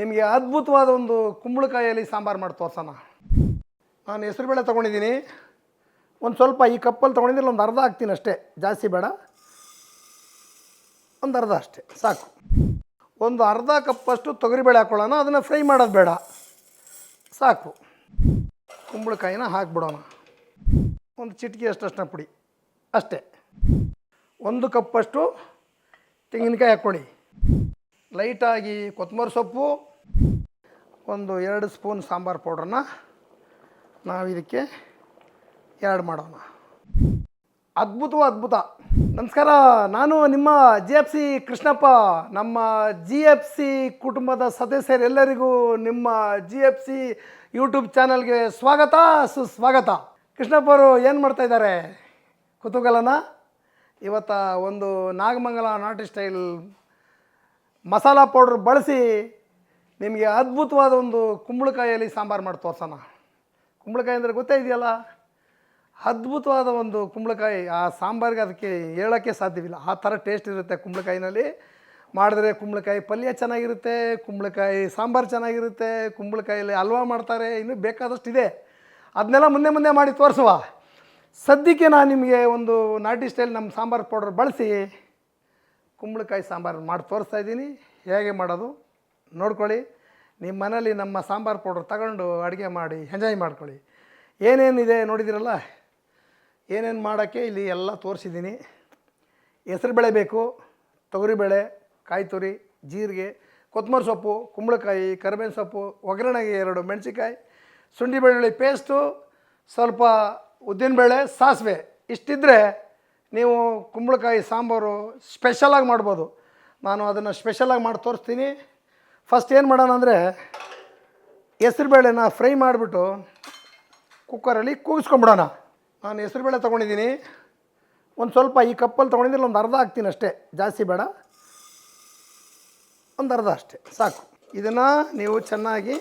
ನಿಮಗೆ ಅದ್ಭುತವಾದ ಒಂದು ಕುಂಬಳಕಾಯಿಯಲ್ಲಿ ಸಾಂಬಾರು ಮಾಡಿ ತೋರ್ಸೋಣ. ನಾನು ಹೆಸರುಬೇಳೆ ತೊಗೊಂಡಿದ್ದೀನಿ. ಒಂದು ಸ್ವಲ್ಪ ಈ ಕಪ್ಪಲ್ಲಿ ತೊಗೊಂಡಿದ್ದರೆ ಒಂದು ಅರ್ಧ ಹಾಕ್ತೀನಿ ಅಷ್ಟೇ, ಜಾಸ್ತಿ ಬೇಡ, ಒಂದು ಅರ್ಧ ಅಷ್ಟೇ ಸಾಕು. ಒಂದು ಅರ್ಧ ಕಪ್ಪಷ್ಟು ತೊಗರಿಬೇಳೆ ಹಾಕ್ಕೊಳ್ಳೋಣ, ಅದನ್ನು ಫ್ರೈ ಮಾಡೋದು ಬೇಡ, ಸಾಕು. ಕುಂಬಳಕಾಯಿನ ಹಾಕ್ಬಿಡೋಣ. ಒಂದು ಚಿಟಿಕೆ ಅಷ್ಟು ಪುಡಿ ಅಷ್ಟೇ. ಒಂದು ಕಪ್ಪಷ್ಟು ತೆಂಗಿನಕಾಯಿ ಹಾಕ್ಕೊಳ್ಳಿ. ಲೈಟಾಗಿ ಕೊತ್ತಂಬರಿ ಸೊಪ್ಪು, ಒಂದು 2 ಸ್ಪೂನ್ ಸಾಂಬಾರು ಪೌಡ್ರನ್ನ ನಾವು ಇದಕ್ಕೆ ಆ್ಯಡ್ ಮಾಡೋಣ. ಅದ್ಭುತ. ನಮಸ್ಕಾರ, ನಾನು ನಿಮ್ಮ GFC ಕೃಷ್ಣಪ್ಪ. ನಮ್ಮ GFC ಕುಟುಂಬದ ಸದಸ್ಯರೆಲ್ಲರಿಗೂ ನಿಮ್ಮ GFC ಯೂಟ್ಯೂಬ್ ಚಾನಲ್ಗೆ ಸ್ವಾಗತ, ಸುಸ್ವಾಗತ. ಕೃಷ್ಣಪ್ಪ ಅವರು ಏನು ಮಾಡ್ತಾಯಿದ್ದಾರೆ? ಕುತೂಹಲನ? ಇವತ್ತು ಒಂದು ನಾಗಮಂಗಲ ನಾಟಿ ಸ್ಟೈಲ್ ಮಸಾಲ ಪೌಡ್ರ್ ಬಳಸಿ ನಿಮಗೆ ಅದ್ಭುತವಾದ ಒಂದು ಕುಂಬಳಕಾಯಿಯಲ್ಲಿ ಸಾಂಬಾರು ಮಾಡಿ ತೋರ್ಸೋಣ. ಕುಂಬಳಕಾಯಿ ಅಂದರೆ ಗೊತ್ತೇ ಇದೆಯಲ್ಲ, ಅದ್ಭುತವಾದ ಒಂದು ಕುಂಬಳಕಾಯಿ. ಆ ಸಾಂಬಾರಿಗೆ ಅದಕ್ಕೆ ಹೇಳೋಕ್ಕೆ ಸಾಧ್ಯವಿಲ್ಲ, ಆ ಥರ ಟೇಸ್ಟ್ ಇರುತ್ತೆ ಕುಂಬಳಕಾಯಿನಲ್ಲಿ. ಮಾಡಿದ್ರೆ ಕುಂಬಳಕಾಯಿ ಪಲ್ಯ ಚೆನ್ನಾಗಿರುತ್ತೆ, ಕುಂಬಳಕಾಯಿ ಸಾಂಬಾರು ಚೆನ್ನಾಗಿರುತ್ತೆ, ಕುಂಬಳಕಾಯಲ್ಲಿ ಹಲ್ವಾ ಮಾಡ್ತಾರೆ, ಇನ್ನೂ ಬೇಕಾದಷ್ಟಿದೆ. ಅದನ್ನೆಲ್ಲ ಮುಂದೆ ಮಾಡಿ ತೋರಿಸುವ. ಸದ್ಯಕ್ಕೆ ನಾನು ನಿಮಗೆ ಒಂದು ನಾಟಿ ಸ್ಟೈಲ್ ನಮ್ಮ ಸಾಂಬಾರು ಪೌಡರ್ ಬಳಸಿ ಕುಂಬಳಕಾಯಿ ಸಾಂಬಾರು ಮಾಡಿ ತೋರಿಸ್ತಾ ಇದ್ದೀನಿ. ಹೇಗೆ ಮಾಡೋದು ನೋಡ್ಕೊಳ್ಳಿ. ನಿಮ್ಮ ಮನೇಲಿ ನಮ್ಮ ಸಾಂಬಾರು ಪೌಡ್ರ್ ತಗೊಂಡು ಅಡುಗೆ ಮಾಡಿ ಎಂಜಾಯ್ ಮಾಡ್ಕೊಳ್ಳಿ. ಏನೇನಿದೆ ನೋಡಿದಿರಲ್ಲ, ಏನೇನು ಮಾಡೋಕ್ಕೆ ಇಲ್ಲಿ ಎಲ್ಲ ತೋರಿಸಿದ್ದೀನಿ. ಹೆಸರುಬೇಳೆ ಬೇಕು, ತೊಗರಿಬೇಳೆ, ಕಾಯಿ ತುರಿ, ಜೀರಿಗೆ, ಕೊತ್ತಂಬರಿ ಸೊಪ್ಪು, ಕುಂಬಳಕಾಯಿ, ಕರಿಬೇವಿನ ಸೊಪ್ಪು, ಒಗ್ಗರಣೆಗೆ 2 ಮೆಣಸಿನ್ಕಾಯಿ, ಶುಂಠಿ ಬೆಳ್ಳುಳ್ಳಿ ಪೇಸ್ಟು, ಸ್ವಲ್ಪ ಉದ್ದಿನಬೇಳೆ, ಸಾಸಿವೆ. ಇಷ್ಟಿದ್ದರೆ ನೀವು ಕುಂಬಳಕಾಯಿ ಸಾಂಬಾರು ಸ್ಪೆಷಲಾಗಿ ಮಾಡ್ಬೋದು. ನಾನು ಅದನ್ನು ಸ್ಪೆಷಲಾಗಿ ಮಾಡಿ ತೋರಿಸ್ತೀನಿ. ಫಸ್ಟ್ ಏನು ಮಾಡೋಣ ಅಂದರೆ, ಹೆಸರುಬೇಳೆನ ಫ್ರೈ ಮಾಡಿಬಿಟ್ಟು ಕುಕ್ಕರಲ್ಲಿ ಕೂಗಿಸ್ಕೊಂಬಿಡೋಣ. ನಾನು ಹೆಸರುಬೇಳೆ ತೊಗೊಂಡಿದ್ದೀನಿ. ಒಂದು ಸ್ವಲ್ಪ ಈ ಕಪ್ಪಲ್ಲಿ ತೊಗೊಂಡಿದ್ದರೆ ಒಂದು ಅರ್ಧ ಹಾಕ್ತೀನಿ ಅಷ್ಟೇ, ಜಾಸ್ತಿ ಬೇಡ, ಒಂದು ಅರ್ಧ ಅಷ್ಟೇ ಸಾಕು. ಇದನ್ನು ನೀವು ಚೆನ್ನಾಗಿ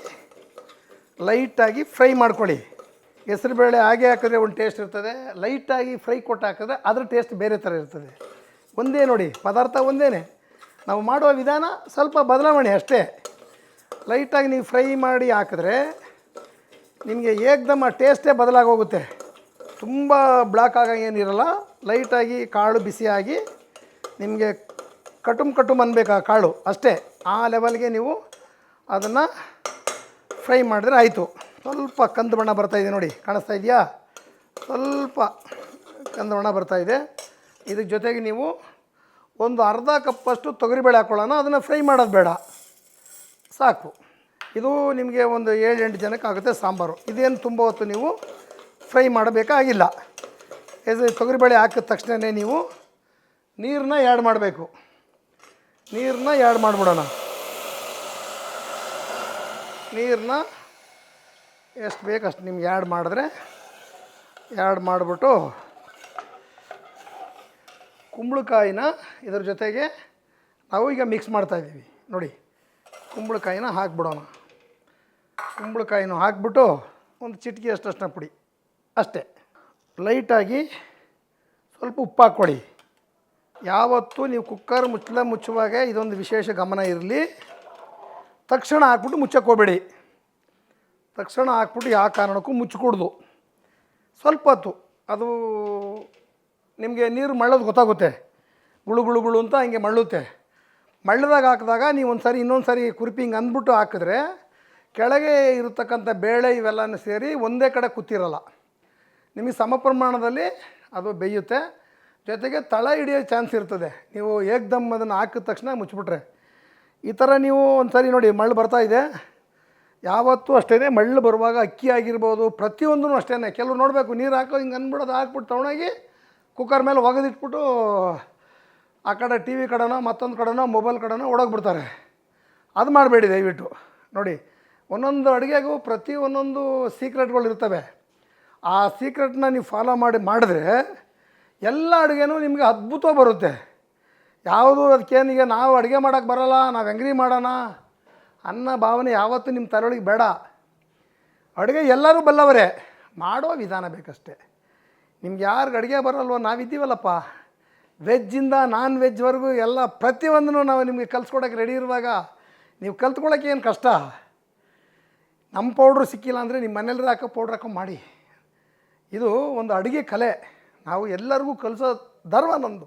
ಲೈಟಾಗಿ ಫ್ರೈ ಮಾಡ್ಕೊಳ್ಳಿ. ಹೆಸರುಬೇಳೆ ಹಾಗೆ ಹಾಕಿದ್ರೆ ಒಂದು ಟೇಸ್ಟ್ ಇರ್ತದೆ, ಲೈಟಾಗಿ ಫ್ರೈ ಕೊಟ್ಟು ಹಾಕಿದ್ರೆ ಅದ್ರ ಟೇಸ್ಟ್ ಬೇರೆ ಥರ ಇರ್ತದೆ. ಒಂದೇ ನೋಡಿ, ಪದಾರ್ಥ ಒಂದೇ, ನಾವು ಮಾಡುವ ವಿಧಾನ ಸ್ವಲ್ಪ ಬದಲಾವಣೆ ಅಷ್ಟೇ. ಲೈಟಾಗಿ ನೀವು ಫ್ರೈ ಮಾಡಿ ಹಾಕಿದ್ರೆ ನಿಮಗೆ ಏಕ್ದಮ್ ಆ ಟೇಸ್ಟೇ ಬದಲಾಗೋಗುತ್ತೆ. ತುಂಬ ಬ್ಲಾಕ್ ಆಗಂಗೇನಿರಲ್ಲ. ಲೈಟಾಗಿ ಕಾಳು ಬಿಸಿಯಾಗಿ ನಿಮಗೆ ಕಟುಮ್ ಅನ್ಬೇಕು ಆ ಕಾಳು, ಅಷ್ಟೇ. ಆ ಲೆವೆಲ್ಗೆ ನೀವು ಅದನ್ನು ಫ್ರೈ ಮಾಡಿದ್ರೆ ಆಯಿತು. ಸ್ವಲ್ಪ ಕಂದು ಬಣ್ಣ ಬರ್ತಾಯಿದೆ ನೋಡಿ, ಕಾಣಿಸ್ತಾ ಇದೆಯಾ? ಸ್ವಲ್ಪ ಕಂದು ಬಣ್ಣ ಬರ್ತಾಯಿದೆ. ಇದ್ರ ಜೊತೆಗೆ ನೀವು ಒಂದು ಅರ್ಧ ಕಪ್ಪಷ್ಟು ತೊಗರಿಬೇಳೆ ಹಾಕ್ಕೊಳ್ಳೋಣ, ಅದನ್ನು ಫ್ರೈ ಮಾಡೋದು ಬೇಡ, ಸಾಕು. ಇದು ನಿಮಗೆ ಒಂದು 7-8 ಜನಕ್ಕೆ ಆಗುತ್ತೆ ಸಾಂಬಾರು. ಇದೇನು ತುಂಬ ಹೊತ್ತು ನೀವು ಫ್ರೈ ಮಾಡಬೇಕಾಗಿಲ್ಲ. ಇದು ತೊಗರಿಬೇಳೆ ಹಾಕಿದ ತಕ್ಷಣ ನೀವು ನೀರನ್ನ ಆ್ಯಡ್ ಮಾಡಬೇಕು. ನೀರನ್ನ ಆ್ಯಡ್ ಮಾಡಿಬಿಡೋಣ. ನೀರನ್ನ ಎಷ್ಟು ಬೇಕು ಅಷ್ಟು ನಿಮ್ಗೆ ಆ್ಯಡ್ ಮಾಡಿದ್ರೆ, ಆ್ಯಡ್ ಮಾಡಿಬಿಟ್ಟು ಕುಂಬಳಕಾಯಿನ ಇದ್ರ ಜೊತೆಗೆ ನಾವು ಈಗ ಮಿಕ್ಸ್ ಮಾಡ್ತಾಯಿದ್ದೀವಿ ನೋಡಿ. ಕುಂಬಳಕಾಯಿನ ಹಾಕ್ಬಿಡೋಣ. ಕುಂಬಳಕಾಯಿನೂ ಹಾಕ್ಬಿಟ್ಟು ಒಂದು ಚಿಟಿಕೆ ಅಷ್ಟು ಪುಡಿ ಅಷ್ಟೇ. ಲೈಟಾಗಿ ಸ್ವಲ್ಪ ಉಪ್ಪು ಹಾಕ್ಕೊಳ್ಳಿ. ಯಾವತ್ತೂ ನೀವು ಕುಕ್ಕರ್ ಮುಚ್ಚುವಾಗ ಇದೊಂದು ವಿಶೇಷ ಗಮನ ಇರಲಿ, ತಕ್ಷಣ ಹಾಕ್ಬಿಟ್ಟು ಮುಚ್ಚಕ್ಕೆ ಹೋಗಬೇಡಿ. ತಕ್ಷಣ ಹಾಕ್ಬಿಟ್ಟು ಯಾವ ಕಾರಣಕ್ಕೂ ಮುಚ್ಚಿಕೊಡ್ದು. ಸ್ವಲ್ಪ ಹೊತ್ತು ಅದು ನಿಮಗೆ ನೀರು ಮಳ್ಳೋದು ಗೊತ್ತಾಗುತ್ತೆ. ಗುಳು ಅಂತ ಹಿಂಗೆ ಮಳ್ಳುತ್ತೆ. ಮಳ್ಳದಾಗ ಹಾಕಿದಾಗ ನೀವು ಇನ್ನೊಂದು ಸರಿ ಕುರುಪಿ ಹಿಂಗೆ ಅಂದ್ಬಿಟ್ಟು ಹಾಕಿದ್ರೆ ಕೆಳಗೆ ಇರತಕ್ಕಂಥ ಬೇಳೆ ಇವೆಲ್ಲನೂ ಸೇರಿ ಒಂದೇ ಕಡೆ ಕೂತಿರಲ್ಲ. ನಿಮಗೆ ಸಮ ಪ್ರಮಾಣದಲ್ಲಿ ಅದು ಬೇಯುತ್ತೆ. ಜೊತೆಗೆ ತಳ ಹಿಡಿಯೋ ಚಾನ್ಸ್ ಇರ್ತದೆ. ನೀವು ಏಕ್ದಮ್ ಅದನ್ನು ಹಾಕಿದ ತಕ್ಷಣ ಮುಚ್ಚಿಬಿಟ್ರೆ. ಈ ಥರ ನೀವು ಒಂದು ಸರಿ ನೋಡಿ, ಮಳ್ಳು ಬರ್ತಾಯಿದೆ. ಯಾವತ್ತೂ ಅಷ್ಟೇ, ಮಳ್ಳು ಬರುವಾಗ ಅಕ್ಕಿ ಆಗಿರ್ಬೋದು, ಪ್ರತಿಯೊಂದೂ ಅಷ್ಟೇ. ಕೆಲವು ನೋಡಬೇಕು, ನೀರು ಹಾಕೋ ಹಿಂಗೆ ಅಂದ್ಬಿಡೋದು, ಹಾಕ್ಬಿಟ್ಟು ತೊಗೊಂಡೋಗಿ ಕುಕ್ಕರ್ ಮೇಲೆ ಒಗೆದಿಟ್ಬಿಟ್ಟು ಆ ಕಡೆ ಟಿ ವಿ ಕಡೆನೋ ಮತ್ತೊಂದು ಕಡೆನೋ ಮೊಬೈಲ್ ಕಡೆನೋ ಓಡೋಗ್ಬಿಡ್ತಾರೆ. ಅದು ಮಾಡಬೇಡಿ ದಯವಿಟ್ಟು. ನೋಡಿ, ಒಂದೊಂದು ಅಡುಗೆಗೂ ಒಂದೊಂದು ಸೀಕ್ರೆಟ್ಗಳು ಇರ್ತವೆ. ಆ ಸೀಕ್ರೆಟ್ನ ನೀವು ಫಾಲೋ ಮಾಡಿದ್ರೆ ಎಲ್ಲ ಅಡುಗೆನೂ ನಿಮಗೆ ಅದ್ಭುತ ಬರುತ್ತೆ. ಯಾವುದು ಅದಕ್ಕೇನೀಗ ನಾವು ಅಡುಗೆ ಮಾಡೋಕ್ಕೆ ಬರೋಲ್ಲ, ನಾವು ಹೆಂಗ್ರಿ ಮಾಡೋಣ ಅನ್ನೋ ಭಾವನೆ ಯಾವತ್ತೂ ನಿಮ್ಮ ತಲೆಯೊಳಗೆ ಬೇಡ. ಅಡುಗೆ ಎಲ್ಲರೂ ಬಲ್ಲವರೇ, ಮಾಡೋ ವಿಧಾನ ಬೇಕಷ್ಟೆ. ನಿಮ್ಗೆ ಯಾರಿಗೆ ಅಡುಗೆ ಬರಲ್ವೋ, ನಾವಿದ್ದೀವಲ್ಲಪ್ಪ, ವೆಜ್ಜಿಂದ ನಾನ್ ವೆಜ್ವರೆಗೂ ಎಲ್ಲ ಪ್ರತಿಯೊಂದನ್ನು ನಾವು ನಿಮಗೆ ಕಲಿಸ್ಕೊಡೋಕ್ಕೆ ರೆಡಿ ಇರುವಾಗ ನೀವು ಕಲ್ತ್ಕೊಳ್ಳೋಕೆ ಏನು ಕಷ್ಟ. ನಮ್ಮ ಪೌಡ್ರು ಸಿಕ್ಕಿಲ್ಲ ಅಂದರೆ ನಿಮ್ಮ ಮನೇಲಿ ಹಾಕೋ ಪೌಡ್ರ್ ಹಾಕೋ ಮಾಡಿ. ಇದು ಒಂದು ಅಡುಗೆ ಕಲೆ. ನಾವು ಎಲ್ಲರಿಗೂ ಕಲಿಸೋ ಧರ್ಮ ನಮ್ಮದು.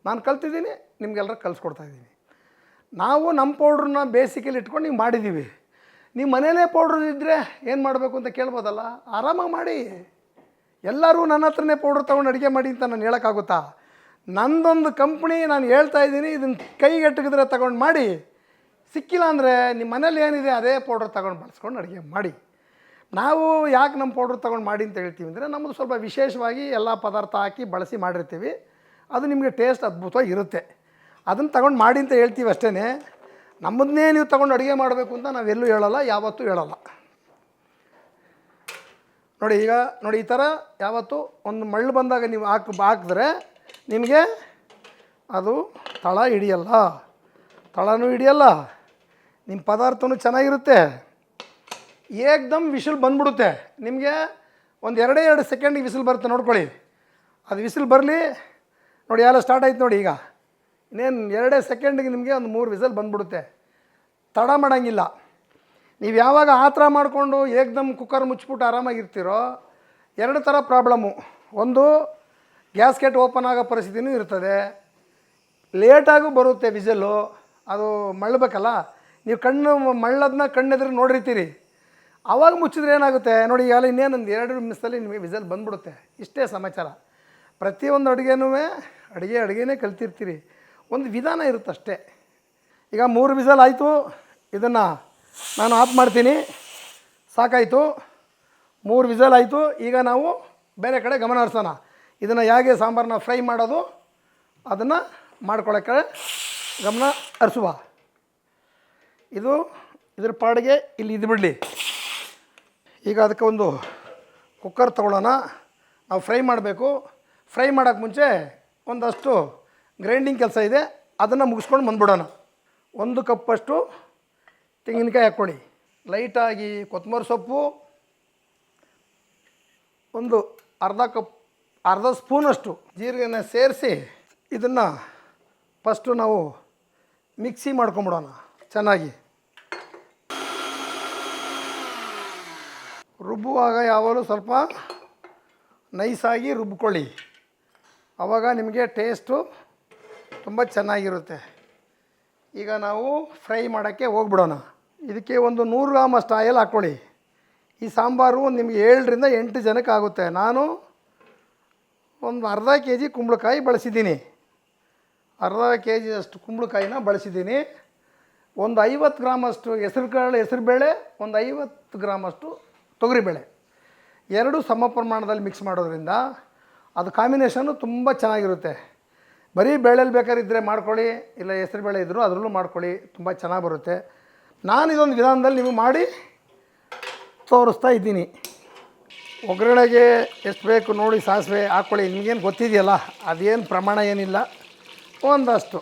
ನಾನು ಕಲ್ತಿದ್ದೀನಿ, ನಿಮಗೆಲ್ಲರೂ ಕಲಿಸ್ಕೊಡ್ತಾಯಿದ್ದೀನಿ. ನಾವು ನಮ್ಮ ಪೌಡ್ರನ್ನ ಬೇಸಿಕಲ್ಲಿ ಇಟ್ಕೊಂಡು ನೀವು ಮಾಡಿದ್ದೀವಿ. ನೀವು ಮನೇಲೇ ಪೌಡ್ರ್ ಇದ್ದರೆ ಏನು ಮಾಡಬೇಕು ಅಂತ ಕೇಳ್ಬೋದಲ್ಲ. ಆರಾಮಾಗಿ ಮಾಡಿ. ಎಲ್ಲರೂ ನನ್ನ ಹತ್ರನೇ ಪೌಡ್ರ್ ತೊಗೊಂಡು ಅಡುಗೆ ಮಾಡಿ ಅಂತ ನಾನು ಹೇಳೋಕ್ಕಾಗುತ್ತಾ? ನಂದೊಂದು ಕಂಪ್ನಿ, ನಾನು ಹೇಳ್ತಾ ಇದ್ದೀನಿ, ಇದನ್ನು ಕೈಗೆಟಕಿದ್ರೆ ತಗೊಂಡು ಮಾಡಿ. ಸಿಕ್ಕಿಲ್ಲ ಅಂದರೆ ನಿಮ್ಮ ಮನೇಲಿ ಏನಿದೆ ಅದೇ ಪೌಡ್ರ್ ತಗೊಂಡು ಬಳಸ್ಕೊಂಡು ಅಡುಗೆ ಮಾಡಿ. ನಾವು ಯಾಕೆ ನಮ್ಮ ಪೌಡ್ರ್ ತೊಗೊಂಡು ಮಾಡಿ ಅಂತ ಹೇಳ್ತೀವಿ ಅಂದರೆ, ನಮ್ಮದು ಸ್ವಲ್ಪ ವಿಶೇಷವಾಗಿ ಎಲ್ಲ ಪದಾರ್ಥ ಹಾಕಿ ಬಳಸಿ ಮಾಡಿರ್ತೀವಿ. ಅದು ನಿಮಗೆ ಟೇಸ್ಟ್ ಅದ್ಭುತವಾಗಿ ಇರುತ್ತೆ. ಅದನ್ನು ತಗೊಂಡು ಮಾಡಿ ಅಂತ ಹೇಳ್ತೀವಿ ಅಷ್ಟೇ. ನಮ್ಮದನ್ನೇ ನೀವು ತೊಗೊಂಡು ಅಡುಗೆ ಮಾಡಬೇಕು ಅಂತ ನಾವೆಲ್ಲೂ ಹೇಳೋಲ್ಲ, ಯಾವತ್ತೂ ಹೇಳೋಲ್ಲ. ನೋಡಿ, ಈಗ ನೋಡಿ, ಈ ಥರ ಯಾವತ್ತು ಒಂದು ಮಳ್ಳು ಬಂದಾಗ ನೀವು ಹಾಕಿದ್ರೆ ನಿಮಗೆ ಅದು ತಳ ಹಿಡಿಯಲ್ಲ, ತಳನೂ ಹಿಡಿಯಲ್ಲ, ನಿಮ್ಮ ಪದಾರ್ಥನೂ ಚೆನ್ನಾಗಿರುತ್ತೆ. ಏಕ್ದಮ್ ವಿಸಿಲ್ ಬಂದ್ಬಿಡುತ್ತೆ. ನಿಮಗೆ ಒಂದು 2 ಸೆಕೆಂಡಿಗೆ ವಿಸಿಲ್ ಬರುತ್ತೆ, ನೋಡ್ಕೊಳ್ಳಿ. ಅದು ವಿಸಿಲ್ ಬರಲಿ. ನೋಡಿ, ಎಲ್ಲ ಸ್ಟಾರ್ಟ್ ಆಯ್ತು ನೋಡಿ. ಈಗ ಇನ್ನೇನು 2 ಸೆಕೆಂಡಿಗೆ ನಿಮಗೆ ಒಂದು 3 ವಿಸಿಲ್ ಬಂದ್ಬಿಡುತ್ತೆ. ತಡ ಮಾಡೋಂಗಿಲ್ಲ. ನೀವು ಯಾವಾಗ ಆ ಥರ ಮಾಡಿಕೊಂಡು ಏಕ್ದಮ್ ಕುಕ್ಕರ್ ಮುಚ್ಚಿಬಿಟ್ಟು ಆರಾಮಾಗಿರ್ತೀರೋ, 2 ಥರ ಪ್ರಾಬ್ಲಮ್ಮು. ಒಂದು, ಗ್ಯಾಸ್ಕೆಟ್ ಓಪನ್ ಆಗೋ ಪರಿಸ್ಥಿತಿನೂ ಇರ್ತದೆ. ಲೇಟಾಗೂ ಬರುತ್ತೆ ವಿಸಲ್ಲು. ಅದು ಮಳ್ಳಬೇಕಲ್ಲ. ನೀವು ಮಳ್ಳದನ್ನ ಕಣ್ಣೆದುರು ನೋಡಿರ್ತೀರಿ. ಆವಾಗ ಮುಚ್ಚಿದ್ರೆ ಏನಾಗುತ್ತೆ ನೋಡಿ. ಈಗ ಇನ್ನೇನು ಒಂದು 2 ನಿಮಿಷದಲ್ಲಿ ನಿಮಗೆ ವಿಸಲ್ ಬಂದ್ಬಿಡುತ್ತೆ. ಇಷ್ಟೇ ಸಮಾಚಾರ. ಪ್ರತಿಯೊಂದು ಅಡುಗೆನೂ ಅಡುಗೆನೇ ಕಲ್ತಿರ್ತೀರಿ. ಒಂದು ವಿಧಾನ ಇರುತ್ತಷ್ಟೇ. ಈಗ 3 ವಿಸಲ್ ಆಯಿತು. ಇದನ್ನು ನಾನು ಆಫ್ ಮಾಡ್ತೀನಿ. ಸಾಕಾಯಿತು, 3 ವಿಸಲ್ ಆಯಿತು. ಈಗ ನಾವು ಬೇರೆ ಕಡೆ ಗಮನ ಹರಿಸೋಣ. ಇದನ್ನು ಹೇಗೆ ಸಾಂಬಾರನ್ನ ಫ್ರೈ ಮಾಡೋದು ಅದನ್ನು ಮಾಡ್ಕೊಳ್ಳೋಕ್ಕೆ ಗಮನ ಹರಿಸುವ. ಇದ್ರ ಪಾಡಿಗೆ ಇಲ್ಲಿ ಇದು ಬಿಡಲಿ. ಈಗ ಅದಕ್ಕೆ ಒಂದು ಕುಕ್ಕರ್ ತೊಗೊಳ್ಳೋಣ. ನಾವು ಫ್ರೈ ಮಾಡಬೇಕು. ಫ್ರೈ ಮಾಡೋಕ್ಕೆ ಮುಂಚೆ ಒಂದಷ್ಟು ಗ್ರೈಂಡಿಂಗ್ ಕೆಲಸ ಇದೆ, ಅದನ್ನು ಮುಗಿಸ್ಕೊಂಡು ಬಂದ್ಬಿಡೋಣ. 1 ಕಪ್ಪಷ್ಟು ತೆಂಗಿನಕಾಯಿ ಹಾಕ್ಕೊಳ್ಳಿ. ಲೈಟಾಗಿ ಕೊತ್ತಂಬರಿ ಸೊಪ್ಪು, ಒಂದು ಅರ್ಧ ಸ್ಪೂನಷ್ಟು ಜೀರಿಗೆನ ಸೇರಿಸಿ ಇದನ್ನು ಫಸ್ಟು ನಾವು ಮಿಕ್ಸಿ ಮಾಡ್ಕೊಂಬಿಡೋಣ ಚೆನ್ನಾಗಿ. ರುಬ್ಬುವಾಗ ಯಾವಾಗಲೂ ಸ್ವಲ್ಪ ನೈಸಾಗಿ ರುಬ್ಕೊಳ್ಳಿ. ಆವಾಗ ನಿಮಗೆ ಟೇಸ್ಟು ತುಂಬ ಚೆನ್ನಾಗಿರುತ್ತೆ. ಈಗ ನಾವು ಫ್ರೈ ಮಾಡೋಕ್ಕೆ ಹೋಗ್ಬಿಡೋಣ. ಇದಕ್ಕೆ ಒಂದು 100 ಗ್ರಾಮ್ ಅಷ್ಟು ಆಯಿಲ್ ಹಾಕ್ಕೊಳ್ಳಿ. ಈ ಸಾಂಬಾರು ನಿಮಗೆ 7ರಿಂದ 8 ಜನಕ್ಕೆ ಆಗುತ್ತೆ. ನಾನು ಒಂದು ಅರ್ಧ kg ಕುಂಬಳಕಾಯಿ ಬಳಸಿದ್ದೀನಿ. ಅರ್ಧ kg ಅಷ್ಟು ಕುಂಬಳಕಾಯಿನ ಬಳಸಿದ್ದೀನಿ. ಒಂದು 50 ಗ್ರಾಮ್ ಅಷ್ಟು ಹೆಸರುಬೇಳೆ, ಒಂದು 50 ಗ್ರಾಮ್ ಅಷ್ಟು ತೊಗರಿಬೇಳೆ, 2 ಸಮ ಪ್ರಮಾಣದಲ್ಲಿ ಮಿಕ್ಸ್ ಮಾಡೋದ್ರಿಂದ ಅದು ಕಾಂಬಿನೇಷನ್ನು ತುಂಬ ಚೆನ್ನಾಗಿರುತ್ತೆ. ಬರೀ ಬೇಳೆಲಿ ಬೇಕಾದ್ರೆ ಮಾಡ್ಕೊಳ್ಳಿ, ಇಲ್ಲ ಹೆಸರುಬೇಳೆ ಇದ್ದರೂ ಅದರಲ್ಲೂ ಮಾಡ್ಕೊಳ್ಳಿ, ತುಂಬ ಚೆನ್ನಾಗಿ ಬರುತ್ತೆ. ನಾನು ಇದೊಂದು ವಿಧಾನದಲ್ಲಿ ನಿಮಗೆ ಮಾಡಿ ತೋರಿಸ್ತಾ ಇದ್ದೀನಿ. ಒಗ್ಗರಣೆಗೆ ಎಷ್ಟು ಬೇಕು ನೋಡಿ ಸಾಸಿವೆ ಹಾಕ್ಕೊಳ್ಳಿ. ನಿಮಗೇನು ಗೊತ್ತಿದೆಯಲ್ಲ, ಅದೇನು ಪ್ರಮಾಣ ಏನಿಲ್ಲ. ಒಂದಷ್ಟು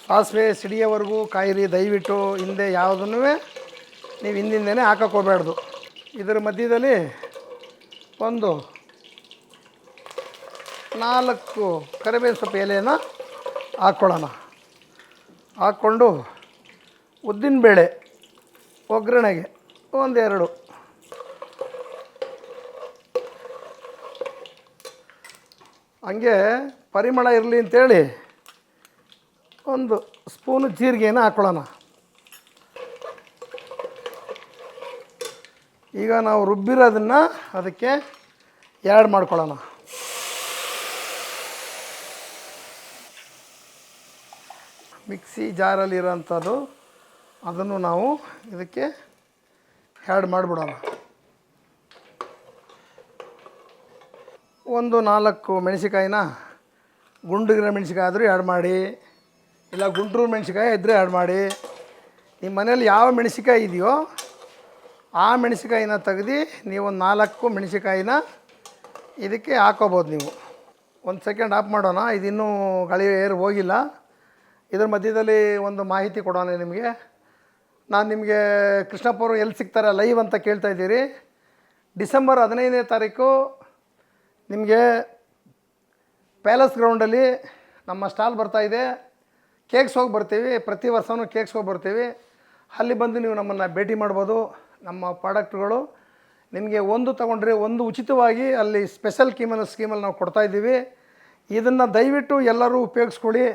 ಸಾಸಿವೆ ಸಿಡಿಯೋವರೆಗೂ ಕಾಯಿರಿ. ದಯವಿಟ್ಟು ಹಿಂದೆ ಯಾವುದನ್ನೂ ನೀವು ಹಿಂದಿಂದನೇ ಹಾಕಕ್ಕೆ ಹೋಗಬಾರ್ದು. ಇದರ ಮಧ್ಯದಲ್ಲಿ ಒಂದು 4 ಕರಿಬೇವಿನ ಸೊಪ್ಪು ಎಲೆಯನ್ನು ಹಾಕ್ಕೊಳ್ಳೋಣ. ಹಾಕ್ಕೊಂಡು ಉದ್ದಿನಬೇಳೆ ಒಗ್ಗರಣೆಗೆ 1-2, ಹಂಗೆ ಪರಿಮಳ ಇರಲಿ ಅಂಥೇಳಿ 1 ಸ್ಪೂನು ಜೀರಿಗೆಯನ್ನು ಹಾಕ್ಕೊಳ್ಳೋಣ. ಈಗ ನಾವು ರುಬ್ಬಿರೋದನ್ನು ಅದಕ್ಕೆ ಆ್ಯಡ್ ಮಾಡ್ಕೊಳ್ಳೋಣ. ಮಿಕ್ಸಿ ಜಾರಲ್ಲಿರೋಂಥದ್ದು ಅದನ್ನು ನಾವು ಇದಕ್ಕೆ ಆ್ಯಡ್ ಮಾಡಿಬಿಡೋಣ. ಒಂದು 4 ಮೆಣಸಿಕಾಯಿನ ಗುಂಡಿಗಿರೋ ಮೆಣಸಿಕಾಯಿ ಆದರೂ ಆ್ಯಡ್ ಮಾಡಿ, ಇಲ್ಲ ಗುಂಟೂರು ಮೆಣಸಿಕಾಯಿ ಇದ್ದರೆ ಆ್ಯಡ್ ಮಾಡಿ. ನಿಮ್ಮ ಮನೇಲಿ ಯಾವ ಮೆಣಸಿಕಾಯಿ ಇದೆಯೋ ಆ ಮೆಣಸಿಕಾಯಿನ ತೆಗೆದು ನೀವು ಒಂದು 4 ಮೆಣಸಿಕಾಯಿನ ಇದಕ್ಕೆ ಹಾಕೋಬೋದು. ನೀವು 1 ಸೆಕೆಂಡ್ ಆಫ್ ಮಾಡೋಣ. ಇದಿನ್ನೂ ಗಾಳಿ ಏರ್ ಹೋಗಿಲ್ಲ. ಇದರ ಮಧ್ಯದಲ್ಲಿ ಒಂದು ಮಾಹಿತಿ ಕೊಡೋಣ ನಿಮಗೆ. ನಾನು ನಿಮಗೆ ಕೃಷ್ಣಪ್ಪ ಅವರು ಎಲ್ಲಿ ಸಿಗ್ತಾರೆ ಲೈವ್ ಅಂತ ಕೇಳ್ತಾ ಇದ್ದೀರಿ. ಡಿಸೆಂಬರ್ 15ನೇ ತಾರೀಕು ನಿಮಗೆ ಪ್ಯಾಲೇಸ್ ಗ್ರೌಂಡಲ್ಲಿ ನಮ್ಮ ಸ್ಟಾಲ್ ಬರ್ತಾಯಿದೆ. ಕೇಕ್ಸ್ ಹೋಗಿ ಬರ್ತೀವಿ. ಪ್ರತಿ ವರ್ಷವೂ ಕೇಕ್ಸ್ ಹೋಗಿ ಬರ್ತೀವಿ. ಅಲ್ಲಿ ಬಂದು ನೀವು ನಮ್ಮನ್ನು ಭೇಟಿ ಮಾಡ್ಬೋದು. ನಮ್ಮ ಪ್ರಾಡಕ್ಟ್ಗಳು ನಿಮಗೆ ಒಂದು ತೊಗೊಂಡ್ರೆ ಒಂದು ಉಚಿತವಾಗಿ ಅಲ್ಲಿ ಸ್ಪೆಷಲ್ ಸ್ಕೀಮಲ್ಲಿ ನಾವು ಕೊಡ್ತಾಯಿದ್ದೀವಿ. ಇದನ್ನು ದಯವಿಟ್ಟು ಎಲ್ಲರೂ ಉಪಯೋಗಿಸ್ಕೊಳ್ಳಿ.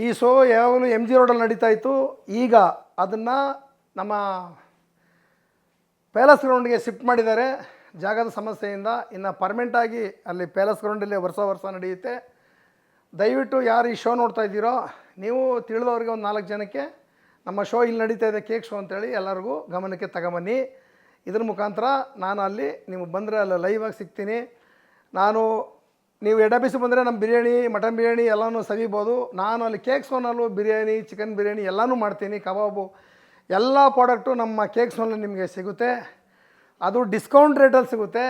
ಈ ಶೋ ಯಾವಾಗಲೂ ಎಮ್ ಜಿ ರೋಡಲ್ಲಿ ನಡೀತಾ ಇತ್ತು. ಈಗ ಅದನ್ನು ನಮ್ಮ ಪ್ಯಾಲೇಸ್ ಗ್ರೌಂಡ್ಗೆ ಶಿಫ್ಟ್ ಮಾಡಿದ್ದಾರೆ ಜಾಗದ ಸಮಸ್ಯೆಯಿಂದ. ಇನ್ನು ಪರ್ಮನೆಂಟಾಗಿ ಅಲ್ಲಿ ಪ್ಯಾಲೇಸ್ ಗ್ರೌಂಡಲ್ಲಿ ವರ್ಷ ನಡೆಯುತ್ತೆ. ದಯವಿಟ್ಟು ಯಾರು ಈ ಶೋ ನೋಡ್ತಾ ಇದ್ದೀರೋ ನೀವು ತಿಳಿದವ್ರಿಗೆ ಒಂದು 4 ಜನಕ್ಕೆ ನಮ್ಮ ಶೋ ಇಲ್ಲಿ ನಡೀತಾ ಇದೆ, ಕೇಕ್ ಶೋ ಅಂತೇಳಿ ಎಲ್ಲರಿಗೂ ಗಮನಕ್ಕೆ ತಗೊಂಬನ್ನಿ. ಇದ್ರ ಮುಖಾಂತರ ನಾನು ಅಲ್ಲಿ ನೀವು ಬಂದರೆ ಅಲ್ಲಿ ಲೈವಾಗಿ ಸಿಗ್ತೀನಿ. ನೀವು ಎಡ ಬಿಸಿ ಬಂದರೆ ನಮ್ಮ ಬಿರಿಯಾನಿ, ಮಟನ್ ಬಿರಿಯಾನಿ ಎಲ್ಲನೂ ಸವಿಬೋದು. ನಾನು ಅಲ್ಲಿ ಕೇಕ್ ಶೋನಲ್ಲೂ ಬಿರಿಯಾನಿ, ಚಿಕನ್ ಬಿರಿಯಾನಿ ಎಲ್ಲನೂ ಮಾಡ್ತೀನಿ, ಕಬಾಬು ಎಲ್ಲ ಪ್ರಾಡಕ್ಟು ನಮ್ಮ ಕೇಕ್ ಶೋನಲ್ಲಿ ನಿಮಗೆ ಸಿಗುತ್ತೆ. ಅದು ಡಿಸ್ಕೌಂಟ್ ರೇಟಲ್ಲಿ ಸಿಗುತ್ತೆ.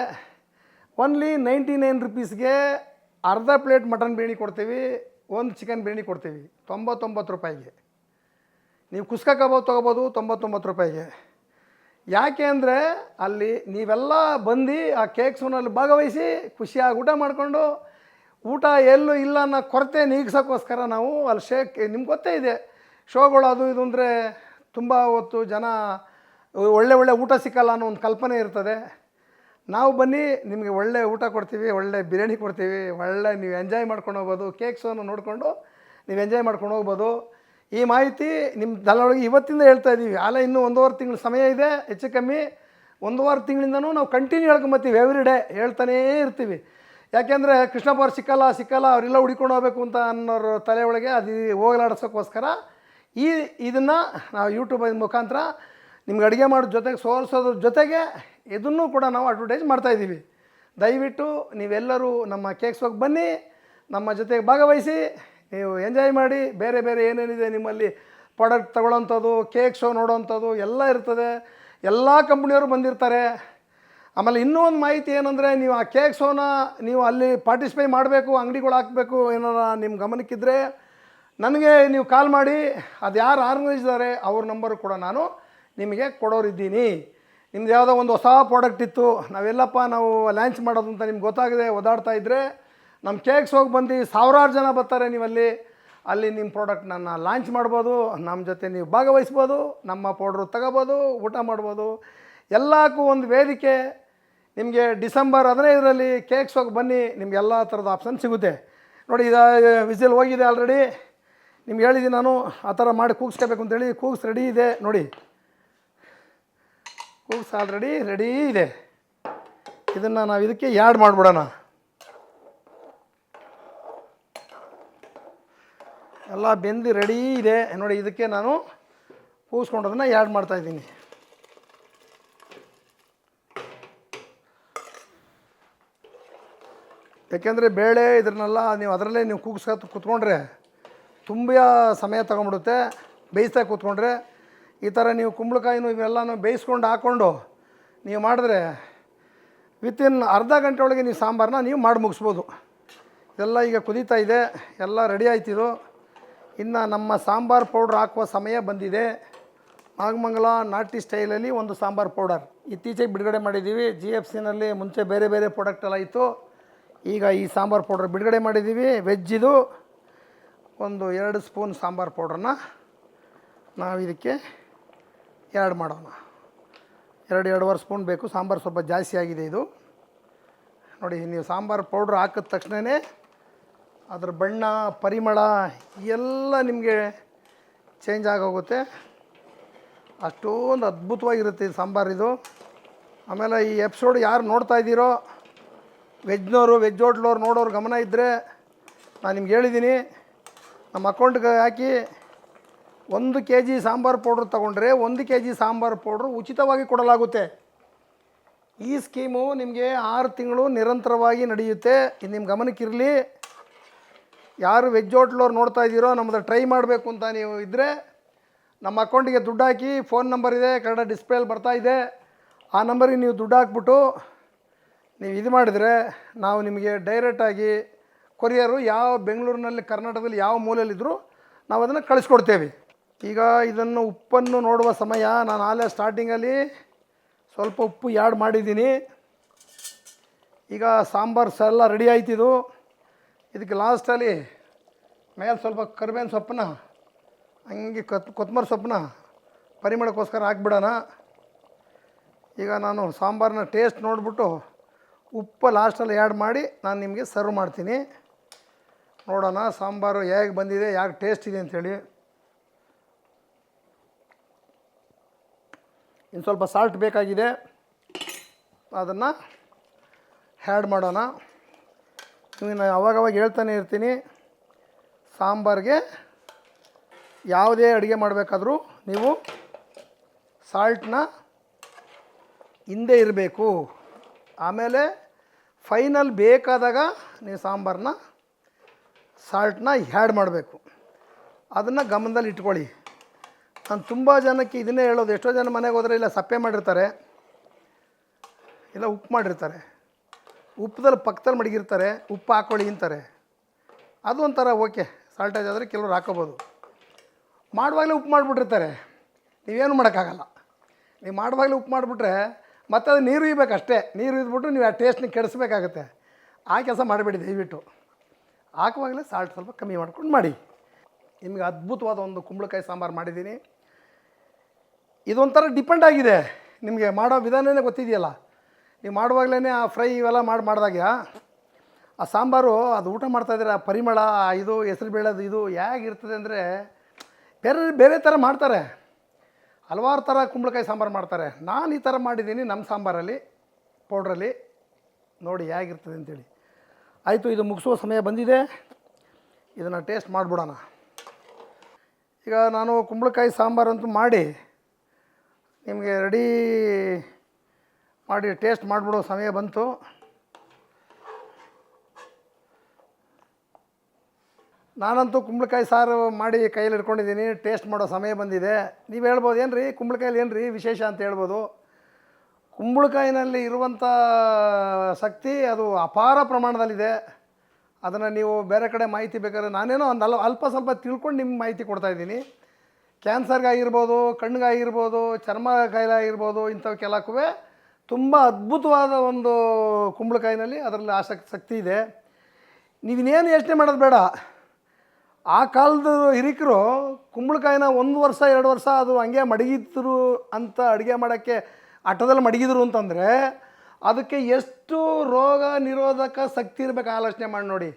ಓನ್ಲಿ 99 ರುಪೀಸ್ಗೆ ಅರ್ಧ ಪ್ಲೇಟ್ ಮಟನ್ ಬಿರಿಯಾನಿ ಕೊಡ್ತೀವಿ, ಒಂದು ಚಿಕನ್ ಬಿರಿಯಾನಿ ಕೊಡ್ತೀವಿ 99 ರೂಪಾಯಿಗೆ. ನೀವು ಕುಸ್ಕ ಕಬಾಬ್ ತೊಗೋಬೋದು 99 ರೂಪಾಯಿಗೆ. ಯಾಕೆ ಅಂದರೆ ಅಲ್ಲಿ ನೀವೆಲ್ಲ ಬಂದು ಆ ಕೇಕ್ ಶೋನಲ್ಲಿ ಭಾಗವಹಿಸಿ ಖುಷಿಯಾಗಿ ಊಟ ಮಾಡಿಕೊಂಡು, ಊಟ ಎಲ್ಲೂ ಇಲ್ಲ ಅನ್ನೋ ಕೊರತೆ ನೀಗಿಸೋಕ್ಕೋಸ್ಕರ ನಾವು ಅಲ್ಲಿ ನಿಮ್ಗೆ ಗೊತ್ತೇ ಇದೆ ಶೋಗಳು ಅದು ಇದು ಅಂದರೆ ತುಂಬ ಹೊತ್ತು ಜನ ಒಳ್ಳೆ ಊಟ ಸಿಕ್ಕಲ್ಲ ಅನ್ನೋ ಒಂದು ಕಲ್ಪನೆ ಇರ್ತದೆ. ನಾವು ಬನ್ನಿ ನಿಮಗೆ ಒಳ್ಳೆ ಊಟ ಕೊಡ್ತೀವಿ, ಒಳ್ಳೆ ಬಿರಿಯಾನಿ ಕೊಡ್ತೀವಿ, ನೀವು ಎಂಜಾಯ್ ಮಾಡ್ಕೊಂಡು ಹೋಗ್ಬೋದು. ಕೇಕ್ ಶೋನ ನೋಡಿಕೊಂಡು ನೀವು ಎಂಜಾಯ್ ಮಾಡ್ಕೊಂಡು ಹೋಗ್ಬೋದು. ಈ ಮಾಹಿತಿ ನಿಮ್ಮ ದಲ್ಲೊಳಗೆ ಇವತ್ತಿಂದ ಹೇಳ್ತಾ ಇದ್ದೀವಿ. ಅಲ್ಲ ಇನ್ನೂ 1.5 ತಿಂಗಳು ಸಮಯ ಇದೆ, ಹೆಚ್ಚು ಕಮ್ಮಿ 1.5 ತಿಂಗಳಿಂದನೂ ನಾವು ಕಂಟಿನ್ಯೂ ಹೇಳ್ಕೊಂಬತ್ತೀವಿ, ಎವ್ರಿ ಡೇ ಹೇಳ್ತಾನೇ ಇರ್ತೀವಿ. ಯಾಕೆಂದರೆ ಕೃಷ್ಣಪ್ಪ ಅವ್ರು ಸಿಕ್ಕಲ್ಲ ಅವರೆಲ್ಲ ಹುಡ್ಕೊಂಡು ಹೋಗ್ಬೇಕು ಅಂತ ಅನ್ನೋರು ತಲೆ ಒಳಗೆ ಅದು ಹೋಗಲಾಡಿಸೋಕ್ಕೋಸ್ಕರ ಇದನ್ನು ನಾವು ಯೂಟ್ಯೂಬ್ ಮುಖಾಂತರ ನಿಮ್ಗೆ ಅಡುಗೆ ಮಾಡೋದ್ರ ಜೊತೆಗೆ ಸೋಲ್ಸೋದ್ರ ಜೊತೆಗೆ ಇದನ್ನು ಕೂಡ ನಾವು ಅಡ್ವರ್ಟೈಸ್ ಮಾಡ್ತಾಯಿದ್ದೀವಿ. ದಯವಿಟ್ಟು ನೀವೆಲ್ಲರೂ ನಮ್ಮ ಕೇಕ್ ಶೋಗೆ ಬನ್ನಿ, ನಮ್ಮ ಜೊತೆಗೆ ಭಾಗವಹಿಸಿ, ನೀವು ಎಂಜಾಯ್ ಮಾಡಿ. ಬೇರೆ ಏನೇನಿದೆ ನಿಮ್ಮಲ್ಲಿ ಪ್ರಾಡಕ್ಟ್ ತೊಗೊಳ್ಳೋಂಥದ್ದು, ಕೇಕ್ ಶೋ ನೋಡೋವಂಥದ್ದು ಎಲ್ಲ ಇರ್ತದೆ. ಎಲ್ಲ ಕಂಪ್ನಿಯವರು ಬಂದಿರ್ತಾರೆ. ಆಮೇಲೆ ಇನ್ನೂ ಒಂದು ಮಾಹಿತಿ ಏನಂದರೆ, ನೀವು ಆ ಕೇಕ್ ಶೋನ ನೀವು ಅಲ್ಲಿ ಪಾರ್ಟಿಸಿಪೇಟ್ ಮಾಡಬೇಕು, ಅಂಗಡಿಗಳು ಹಾಕಬೇಕು ಏನಾರ ನಿಮ್ಮ ಗಮನಕ್ಕಿದ್ದರೆ ನನಗೆ ನೀವು ಕಾಲ್ ಮಾಡಿ. ಅದು ಯಾರು ಆರ್ಗನೈಸ್ ಇದ್ದಾರೆ ಅವ್ರ ನಂಬರು ಕೂಡ ನಾನು ನಿಮಗೆ ಕೊಡೋರಿದ್ದೀನಿ. ನಿಮ್ದು ಯಾವುದೋ ಒಂದು ಹೊಸ ಪ್ರಾಡಕ್ಟ್ ಇತ್ತು, ನಾವು ಲಾಂಚ್ ಮಾಡೋದು ಅಂತ ನಿಮ್ಗೆ ಗೊತ್ತಾಗದೆ ಓದಾಡ್ತಾ ಇದ್ದರೆ ನಮ್ಮ ಕೇಕ್ ಶೋಗೆ ಬಂದು 1000 ಜನ ಬರ್ತಾರೆ. ಅಲ್ಲಿ ನಿಮ್ಮ ಪ್ರಾಡಕ್ಟ್ನನ್ನು ಲಾಂಚ್ ಮಾಡ್ಬೋದು, ನಮ್ಮ ಜೊತೆ ನೀವು ಭಾಗವಹಿಸ್ಬೋದು, ನಮ್ಮ ಪೌಡ್ರು ತಗೋಬೋದು, ಊಟ ಮಾಡ್ಬೋದು. ಎಲ್ಲಕ್ಕೂ ಒಂದು ವೇದಿಕೆ. ನಿಮಗೆ ಡಿಸೆಂಬರ್ 15ರಲ್ಲಿ ಕೇಕ್ ಶೋಗೆ ಬನ್ನಿ, ನಿಮ್ಗೆ ಎಲ್ಲ ಥರದ ಆಪ್ಷನ್ ಸಿಗುತ್ತೆ. ನೋಡಿ, ಇದು ವಿಸಿಲ್ ಹೋಗಿದೆ ಆಲ್ರೆಡಿ. ನಿಮ್ಗೆ ಹೇಳಿದ್ದೀನಿ ನಾನು ಆ ಥರ ಮಾಡಿ ಕೂಗಿಸ್ಕೋಬೇಕು ಅಂತೇಳಿ. ಕೂಗ್ಸ್ ರೆಡಿ ಇದೆ ನೋಡಿ, ಕೂಗ್ಸ್ ಆಲ್ರೆಡಿ ರೆಡಿ ಇದೆ. ಇದನ್ನು ನಾವು ಇದಕ್ಕೆ ಆ್ಯಡ್ ಮಾಡಿಬಿಡೋಣ. ಎಲ್ಲ ಬೆಂದು ರೆಡಿ ಇದೆ ನೋಡಿ. ಇದಕ್ಕೆ ನಾನು ಕೂಗಿಸ್ಕೊಂಡೋದನ್ನು ಆ್ಯಡ್ ಮಾಡ್ತಾಯಿದ್ದೀನಿ. ಯಾಕೆಂದರೆ ಬೇಳೆ ಇದನ್ನೆಲ್ಲ ನೀವು ಅದರಲ್ಲೇ ನೀವು ಕೂತ್ಕೊಂಡ್ರೆ ತುಂಬ ಸಮಯ ತೊಗೊಂಬಿಡುತ್ತೆ. ಬೇಯಿಸ್ತಾ ಕೂತ್ಕೊಂಡ್ರೆ ಈ ಥರ ನೀವು ಕುಂಬಳಕಾಯಿನೂ ಇವೆಲ್ಲನೂ ಬೇಯಿಸ್ಕೊಂಡು ಹಾಕ್ಕೊಂಡು ನೀವು ಮಾಡಿದ್ರೆ ವಿತಿನ್ ಅರ್ಧ ಗಂಟೆ ಒಳಗೆ ನೀವು ಸಾಂಬಾರನ್ನ ನೀವು ಮಾಡಿ ಮುಗಿಸ್ಬೋದು. ಇದೆಲ್ಲ ಈಗ ಕುದೀತಾ ಇದೆ, ಎಲ್ಲ ರೆಡಿ ಆಯ್ತಿದು. ಇನ್ನು ನಮ್ಮ ಸಾಂಬಾರು ಪೌಡ್ರ್ ಹಾಕುವ ಸಮಯ ಬಂದಿದೆ. ನಾಗಮಂಗಲ ನಾಟಿ ಸ್ಟೈಲಲ್ಲಿ ಒಂದು ಸಾಂಬಾರು ಪೌಡರ್ ಇತ್ತೀಚೆಗೆ ಬಿಡುಗಡೆ ಮಾಡಿದ್ದೀವಿ. GFCನಲ್ಲಿ ಮುಂಚೆ ಬೇರೆ ಪ್ರಾಡಕ್ಟ್ ಎಲ್ಲ ಇತ್ತು. ಈಗ ಈ ಸಾಂಬಾರು ಪೌಡ್ರ್ ಬಿಡುಗಡೆ ಮಾಡಿದ್ದೀವಿ. ವೆಜ್ಜಿದು ಒಂದು 2 ಸ್ಪೂನ್ ಸಾಂಬಾರು ಪೌಡ್ರನ್ನ ನಾವು ಇದಕ್ಕೆ ಆ್ಯಡ್ ಮಾಡೋಣ. 2-2.5 ಸ್ಪೂನ್ ಬೇಕು. ಸಾಂಬಾರು ಸ್ವಲ್ಪ ಜಾಸ್ತಿ ಆಗಿದೆ ಇದು ನೋಡಿ. ನೀವು ಸಾಂಬಾರು ಪೌಡ್ರ್ ಹಾಕಿದ ತಕ್ಷಣವೇ ಅದ್ರ ಬಣ್ಣ, ಪರಿಮಳ ಎಲ್ಲ ನಿಮಗೆ ಚೇಂಜ್ ಆಗೋಗುತ್ತೆ. ಅಷ್ಟೊಂದು ಅದ್ಭುತವಾಗಿರುತ್ತೆ ಈ ಸಾಂಬಾರಿದು. ಆಮೇಲೆ ಈ ಎಪಿಸೋಡ್ ಯಾರು ನೋಡ್ತಾ ಇದ್ದೀರೋ, ವೆಜ್ ಹೋಟ್ಲವ್ರು ನೋಡೋರು ಗಮನ ಇದ್ದರೆ ನಾನು ನಿಮ್ಗೆ ಹೇಳಿದ್ದೀನಿ, ನಮ್ಮ ಅಕೌಂಟ್ಗೆ ಹಾಕಿ 1 kg ಸಾಂಬಾರು ಪೌಡ್ರ್ ತೊಗೊಂಡ್ರೆ 1 kg ಸಾಂಬಾರು ಪೌಡ್ರು ಉಚಿತವಾಗಿ ಕೊಡಲಾಗುತ್ತೆ. ಈ ಸ್ಕೀಮು ನಿಮಗೆ 6 ತಿಂಗಳು ನಿರಂತರವಾಗಿ ನಡೆಯುತ್ತೆ. ಇದು ನಿಮ್ಮ ಗಮನಕ್ಕಿರಲಿ. ಯಾರು ವೆಜ್ ಹೋಟ್ಲವ್ರು ನೋಡ್ತಾ ಇದ್ದೀರೋ, ನಮ್ಮದು ಟ್ರೈ ಮಾಡಬೇಕು ಅಂತ ನೀವು ಇದ್ದರೆ ನಮ್ಮ ಅಕೌಂಟಿಗೆ ದುಡ್ಡು ಹಾಕಿ, ಫೋನ್ ನಂಬರ್ ಇದೆ, ಕನ್ನಡ ಡಿಸ್ಪ್ಲೇಲಿ ಬರ್ತಾ ಇದೆ. ಆ ನಂಬರಿಗೆ ನೀವು ದುಡ್ಡು ಹಾಕ್ಬಿಟ್ಟು ನೀವು ಇದು ಮಾಡಿದರೆ ನಾವು ನಿಮಗೆ ಡೈರೆಕ್ಟಾಗಿ ಕೊರಿಯರು ಬೆಂಗಳೂರಿನಲ್ಲಿ, ಕರ್ನಾಟಕದಲ್ಲಿ ಯಾವ ಮೂಲೆಯಲ್ಲಿದ್ದರೂ ನಾವು ಅದನ್ನು ಕಳಿಸ್ಕೊಡ್ತೇವೆ. ಈಗ ಇದನ್ನು ಉಪ್ಪನ್ನು ನೋಡುವ ಸಮಯ. ನಾನು ಆಲೇ ಸ್ಟಾರ್ಟಿಂಗಲ್ಲಿ ಸ್ವಲ್ಪ ಉಪ್ಪು ಆ್ಯಡ್ ಮಾಡಿದ್ದೀನಿ. ಈಗ ಸಾಂಬಾರು ಎಲ್ಲ ರೆಡಿ ಆಯ್ತಿದು. ಇದಕ್ಕೆ ಲಾಸ್ಟಲ್ಲಿ ಮೇಲೆ ಸ್ವಲ್ಪ ಕರಿಬೇವಿನ ಸೊಪ್ಪನ್ನ, ಹಂಗೆ ಕೊತ್ತಂಬರಿ ಸೊಪ್ಪನ್ನ ಪರಿಮಳಕ್ಕೋಸ್ಕರ ಹಾಕ್ಬಿಡೋಣ. ಈಗ ನಾನು ಸಾಂಬಾರನ್ನ ಟೇಸ್ಟ್ ನೋಡಿಬಿಟ್ಟು ಉಪ್ಪು ಲಾಸ್ಟಲ್ಲಿ ಆ್ಯಡ್ ಮಾಡಿ ನಾನು ನಿಮಗೆ ಸರ್ವ್ ಮಾಡ್ತೀನಿ. ನೋಡೋಣ ಸಾಂಬಾರು ಹೇಗೆ ಬಂದಿದೆ, ಹೇಗೆ ಟೇಸ್ಟ್ ಇದೆ ಅಂಥೇಳಿ. ಇನ್ನು ಸ್ವಲ್ಪ ಸಾಲ್ಟ್ ಬೇಕಾಗಿದೆ, ಅದನ್ನು ಆ್ಯಡ್ ಮಾಡೋಣ. ನಾನು ಅವಾಗವಾಗ ಹೇಳ್ತಾನೆ ಇರ್ತೀನಿ, ಸಾಂಬಾರಿಗೆ ಯಾವುದೇ ಅಡುಗೆ ಮಾಡಬೇಕಾದ್ರೂ ನೀವು ಸಾಲ್ಟನ್ನ ಹಿಂದೆ ಇರಬೇಕು. ಆಮೇಲೆ ಫೈನಲ್ ಬೇಕಾದಾಗ ನೀವು ಸಾಂಬಾರನ್ನ ಸಾಲ್ಟನ್ನ ಆ್ಯಡ್ ಮಾಡಬೇಕು. ಅದನ್ನು ಗಮನದಲ್ಲಿ ಇಟ್ಕೊಳ್ಳಿ. ನಾನು ತುಂಬ ಜನಕ್ಕೆ ಇದನ್ನೇ ಹೇಳೋದು. ಎಷ್ಟೋ ಜನ ಮನೆಗೆ ಹೋದರೆ ಇಲ್ಲ ಸಪ್ಪೆ ಮಾಡಿರ್ತಾರೆ, ಇಲ್ಲ ಉಪ್ಪು ಮಾಡಿರ್ತಾರೆ, ಉಪ್ಪದಲ್ಲಿ ಪಕ್ಕದಲ್ಲಿ ಮಡಗಿರ್ತಾರೆ, ಉಪ್ಪು ಹಾಕ್ಕೊಳ್ಳಿ ಅಂತಾರೆ. ಅದು ಒಂಥರ ಓಕೆ, ಸಾಲ್ಟೇಜ್ ಆದರೆ ಕೆಲವ್ರು ಹಾಕೋಬೋದು. ಮಾಡುವಾಗಲೇ ಉಪ್ಪು ಮಾಡಿಬಿಟ್ಟಿರ್ತಾರೆ, ನೀವೇನು ಮಾಡೋಕ್ಕಾಗಲ್ಲ. ನೀವು ಮಾಡುವಾಗಲೇ ಉಪ್ಪು ಮಾಡಿಬಿಟ್ರೆ ಮತ್ತು ಅದು ನೀರು ಇಯ್ಬೇಕಷ್ಟೇ. ನೀರು ಇದ್ಬಿಟ್ಟು ನೀವು ಆ ಟೇಸ್ಟ್ನ ಕೆಡಿಸ್ಬೇಕಾಗತ್ತೆ. ಆ ಕೆಲಸ ಮಾಡಬೇಡಿ ದಯವಿಟ್ಟು. ಹಾಕುವಾಗಲೇ ಸಾಲ್ಟ್ ಸ್ವಲ್ಪ ಕಮ್ಮಿ ಮಾಡ್ಕೊಂಡು ಮಾಡಿ. ನಿಮಗೆ ಅದ್ಭುತವಾದ ಒಂದು ಕುಂಬಳಕಾಯಿ ಸಾಂಬಾರು ಮಾಡಿದ್ದೀನಿ. ಇದೊಂಥರ ಡಿಪೆಂಡ್ ಆಗಿದೆ, ನಿಮಗೆ ಮಾಡೋ ವಿಧಾನನೇ ಗೊತ್ತಿದೆಯಲ್ಲ. ನೀವು ಮಾಡುವಾಗಲೇ ಆ ಫ್ರೈ ಇವೆಲ್ಲ ಮಾಡಿದಾಗ ಆ ಸಾಂಬಾರು ಅದು ಊಟ ಮಾಡ್ತಾಯಿದ್ರೆ ಆ ಪರಿಮಳ, ಇದು ಹೆಸರು ಬೇಳೆದು ಇದು ಹೇಗಿರ್ತದೆ ಅಂದರೆ ಬೇರೆ ಬೇರೆ ಥರ ಮಾಡ್ತಾರೆ. ಹಲವಾರು ಥರ ಕುಂಬಳಕಾಯಿ ಸಾಂಬಾರು ಮಾಡ್ತಾರೆ. ನಾನು ಈ ಥರ ಮಾಡಿದ್ದೀನಿ ನಮ್ಮ ಸಾಂಬಾರಲ್ಲಿ, ಪೌಡ್ರಲ್ಲಿ. ನೋಡಿ ಹೇಗಿರ್ತದೆ ಅಂತೇಳಿ. ಆಯಿತು, ಇದು ಮುಗಿಸುವ ಸಮಯ ಬಂದಿದೆ. ಇದನ್ನು ಟೇಸ್ಟ್ ಮಾಡಿಬಿಡೋಣ. ಈಗ ನಾನು ಕುಂಬಳಕಾಯಿ ಸಾಂಬಾರಂತೂ ಮಾಡಿ ನಿಮಗೆ ರೆಡಿ ಮಾಡಿ ಟೇಸ್ಟ್ ಮಾಡಿಬಿಡೋ ಸಮಯ ಬಂತು. ನಾನಂತೂ ಕುಂಬಳಕಾಯಿ ಸಾರು ಮಾಡಿ ಕೈಯಲ್ಲಿ ಇಟ್ಕೊಂಡಿದ್ದೀನಿ. ಟೇಸ್ಟ್ ಮಾಡೋ ಸಮಯ ಬಂದಿದೆ. ನೀವು ಹೇಳ್ಬೋದು, ಏನು ರೀ ಕುಂಬಳಕಾಯಲ್ಲಿ ಏನು ರೀ ವಿಶೇಷ ಅಂತ ಹೇಳ್ಬೋದು. ಕುಂಬಳಕಾಯಿನಲ್ಲಿ ಇರುವಂಥ ಶಕ್ತಿ ಅದು ಅಪಾರ ಪ್ರಮಾಣದಲ್ಲಿದೆ. ಅದನ್ನು ನೀವು ಬೇರೆ ಕಡೆ ಮಾಹಿತಿ ಬೇಕಾದ್ರೆ ನಾನೇನೋ ಒಂದು ಅಲ್ಪ ಸ್ವಲ್ಪ ತಿಳ್ಕೊಂಡು ನಿಮ್ಗೆ ಮಾಹಿತಿ ಕೊಡ್ತಾಯಿದ್ದೀನಿ. ಕ್ಯಾನ್ಸರ್ಗಾಗಿರ್ಬೋದು, ಕಣ್ಣಿಗಾಗಿರ್ಬೋದು, ಚರ್ಮ ಕಾಯಿಲೆ ಆಗಿರ್ಬೋದು, ಇಂಥವಕ್ಕೆಲ್ಲಕ್ಕೂ ತುಂಬ ಅದ್ಭುತವಾದ ಒಂದು ಕುಂಬಳಕಾಯಿನಲ್ಲಿ ಅದರಲ್ಲಿ ಶಕ್ತಿ ಇದೆ. ನೀವಿನ್ನೇನು ಯೋಚನೆ ಮಾಡೋದು ಬೇಡ. ಆ ಕಾಲದ ಹಿರಿಕರು ಕುಂಬಳಕಾಯಿನ 1 ವರ್ಷ 2 ವರ್ಷ ಅದು ಹಂಗೆ ಮಡಗಿದ್ರು ಅಂತ ಅಡುಗೆ ಮಾಡೋಕ್ಕೆ ಆಟದಲ್ಲಿ ಮಡಗಿದ್ರು ಅಂತಂದರೆ ಅದಕ್ಕೆ ಎಷ್ಟು ರೋಗ ನಿರೋಧಕ ಶಕ್ತಿ ಇರಬೇಕು ಆಲೋಚನೆ ಮಾಡಿ ನೋಡಿ.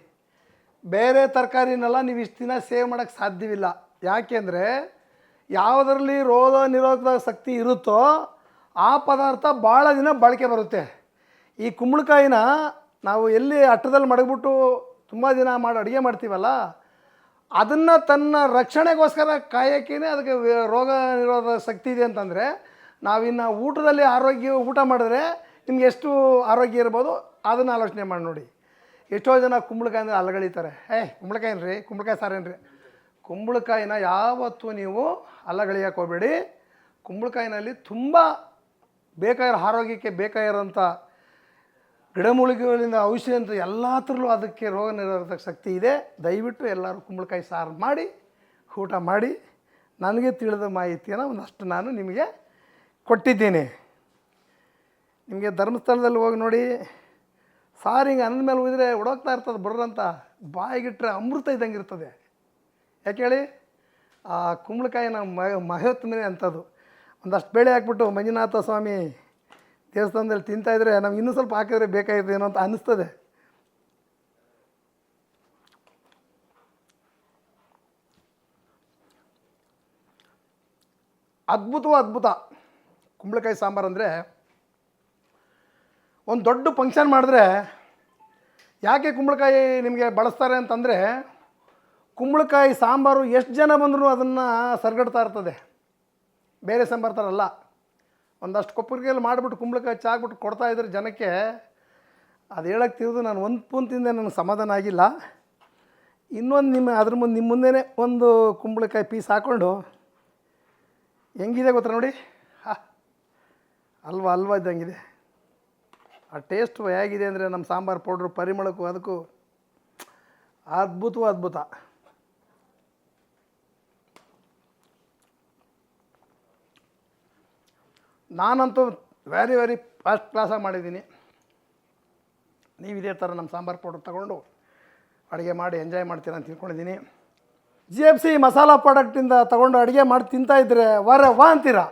ಬೇರೆ ತರಕಾರಿನೆಲ್ಲ ನೀವು ಇಷ್ಟು ದಿನ ಸೇವ್ ಮಾಡೋಕ್ಕೆ ಸಾಧ್ಯವಿಲ್ಲ. ಯಾಕೆಂದರೆ ಯಾವುದರಲ್ಲಿ ರೋಗ ನಿರೋಧಕ ಶಕ್ತಿ ಇರುತ್ತೋ ಆ ಪದಾರ್ಥ ಭಾಳ ದಿನ ಬಾಳಿಕೆ ಬರುತ್ತೆ. ಈ ಕುಂಬಳಕಾಯಿನ ನಾವು ಎಲ್ಲಿ ಅಟ್ಟದಲ್ಲಿ ಮಡಗ್ಬಿಟ್ಟು ತುಂಬ ದಿನ ಮಾಡಿ ಅಡುಗೆ ಮಾಡ್ತೀವಲ್ಲ, ಅದನ್ನು ತನ್ನ ರಕ್ಷಣೆಗೋಸ್ಕರ ಕಾಯೋಕ್ಕೇ ಅದಕ್ಕೆ ರೋಗ ನಿರೋಧಕ ಶಕ್ತಿ ಇದೆ ಅಂತಂದರೆ, ನಾವಿನ್ನು ಊಟದಲ್ಲಿ ಆರೋಗ್ಯ ಊಟ ಮಾಡಿದ್ರೆ ನಿಮ್ಗೆ ಎಷ್ಟು ಆರೋಗ್ಯ ಇರ್ಬೋದು ಅದನ್ನು ಆಲೋಚನೆ ಮಾಡಿ ನೋಡಿ. ಎಷ್ಟೋ ಜನ ಕುಂಬಳಕಾಯಿಂದ ಅಲ್ಲಗಳಿತಾರೆ. ಕುಂಬಳಕಾಯಿ ರೀ, ಕುಂಬಳಕಾಯಿ ಸಾರೇನು. ಕುಂಬಳಕಾಯಿನ ಯಾವತ್ತೂ ನೀವು ಅಲ್ಲಗಳಿಯಕ್ಕೆ ಹೋಗಬೇಡಿ. ಕುಂಬಳಕಾಯಿನಲ್ಲಿ ತುಂಬ ಬೇಕಾಗಿರೋ ಆರೋಗ್ಯಕ್ಕೆ ಬೇಕಾಗಿರೋಂಥ ಗಿಡಮೂಲಿಕೆಗಳಿಂದ ಔಷಧಿ ಅಂತ ಎಲ್ಲ ಥರಲ್ಲೂ ಅದಕ್ಕೆ ರೋಗ ನಿರೋಧಕ ಶಕ್ತಿ ಇದೆ. ದಯವಿಟ್ಟು ಎಲ್ಲರೂ ಕುಂಬಳಕಾಯಿ ಸಾರು ಮಾಡಿ ಊಟ ಮಾಡಿ. ನನಗೆ ತಿಳಿದ ಮಾಹಿತಿಯನ್ನು ಒಂದಷ್ಟು ನಾನು ನಿಮಗೆ ಕೊಟ್ಟಿದ್ದೀನಿ. ನಿಮಗೆ ಧರ್ಮಸ್ಥಳದಲ್ಲಿ ಹೋಗಿ ನೋಡಿ, ಸಾರು ಹಿಂಗೆ ಅನ್ನ ಮೇಲೆ ಹೋದರೆ ಒಡೋಗ್ತಾ ಇರ್ತದೆ ಬರೋರಂತ. ಬಾಯಿಗಿಟ್ರೆ ಅಮೃತ ಇದ್ದಂಗೆ ಇರ್ತದೆ. ಯಾಕೆ ಹೇಳಿ, ಆ ಕುಂಬಳಕಾಯಿನ ಮಹತ್ವನೇ ಅಂಥದ್ದು. ಒಂದಷ್ಟು ಬೇಳೆ ಹಾಕ್ಬಿಟ್ಟು ಮಂಜುನಾಥ ಸ್ವಾಮಿ ದೇವಸ್ಥಾನದಲ್ಲಿ ತಿಂತಾಯಿದ್ರೆ ನಮ್ಗೆ ಇನ್ನೂ ಸ್ವಲ್ಪ ಹಾಕಿದ್ರೆ ಬೇಕಾಗಿದ್ದೇನೋ ಅಂತ ಅನ್ನಿಸ್ತದೆ. ಅದ್ಭುತ ಕುಂಬಳಕಾಯಿ ಸಾಂಬಾರು ಅಂದರೆ. ಒಂದು ದೊಡ್ಡ ಫಂಕ್ಷನ್ ಮಾಡಿದ್ರೆ ಯಾಕೆ ಕುಂಬಳಕಾಯಿ ನಿಮಗೆ ಬಳಸ್ತಾರೆ ಅಂತಂದರೆ, ಕುಂಬಳಕಾಯಿ ಸಾಂಬಾರು ಎಷ್ಟು ಜನ ಬಂದರೂ ಅದನ್ನು ಸರ್ಗಡ್ತಾ ಇರ್ತದೆ. ಬೇರೆ ಸಾಂಬಾರು ಥರ ಅಲ್ಲ. ಒಂದಷ್ಟು ಕೊಪ್ಪರಿಗೆಯಲ್ಲಿ ಮಾಡಿಬಿಟ್ಟು ಕುಂಬಳಕಾಯಿ ಚಾಕ್ಬಿಟ್ಟು ಕೊಡ್ತಾಯಿದ್ರೆ ಜನಕ್ಕೆ, ಅದು ಹೇಳಕ್ಕೆ ತಿರುದು ನಾನು ಒಂದು ಸ್ಪೂನ್ ತಿಂದೆ ನನಗೆ ಸಮಾಧಾನ ಆಗಿಲ್ಲ. ಇನ್ನೊಂದು ಅದ್ರ ಮುಂದೆ ನಿಮ್ಮ ಮುಂದೆನೇ ಒಂದು ಕುಂಬಳಕಾಯಿ ಪೀಸ್ ಹಾಕ್ಕೊಂಡು ಹೆಂಗಿದೆ ಗೊತ್ತಾ ನೋಡಿ. ಅಲ್ವಾ ಇದ್ದಂಗಿದೆ. ಆ ಟೇಸ್ಟು ಹೇಗಿದೆ ಅಂದರೆ ನಮ್ಮ ಸಾಂಬಾರು ಪೌಡ್ರು ಪರಿಮಳಕ್ಕೂ ಅದಕ್ಕೂ ಅದ್ಭುತ. ನಾನಂತೂ ವೆರಿ ಫಸ್ಟ್ ಕ್ಲಾಸಾಗಿ ಮಾಡಿದ್ದೀನಿ. ನೀವು ಇದೇ ಥರ ನಮ್ಮ ಸಾಂಬಾರು ಪೌಡ್ರ್ ತೊಗೊಂಡು ಅಡುಗೆ ಮಾಡಿ ಎಂಜಾಯ್ ಮಾಡ್ತೀರ ಅಂತ ತಿಳ್ಕೊಂಡಿದ್ದೀನಿ. GFC ಮಸಾಲ ಪ್ರಾಡಕ್ಟಿಂದ ತಗೊಂಡು ಅಡುಗೆ ಮಾಡಿ ತಿಂತಾ ಇದ್ರೆ ವಾರ ವಾ ಅಂತೀರಾ.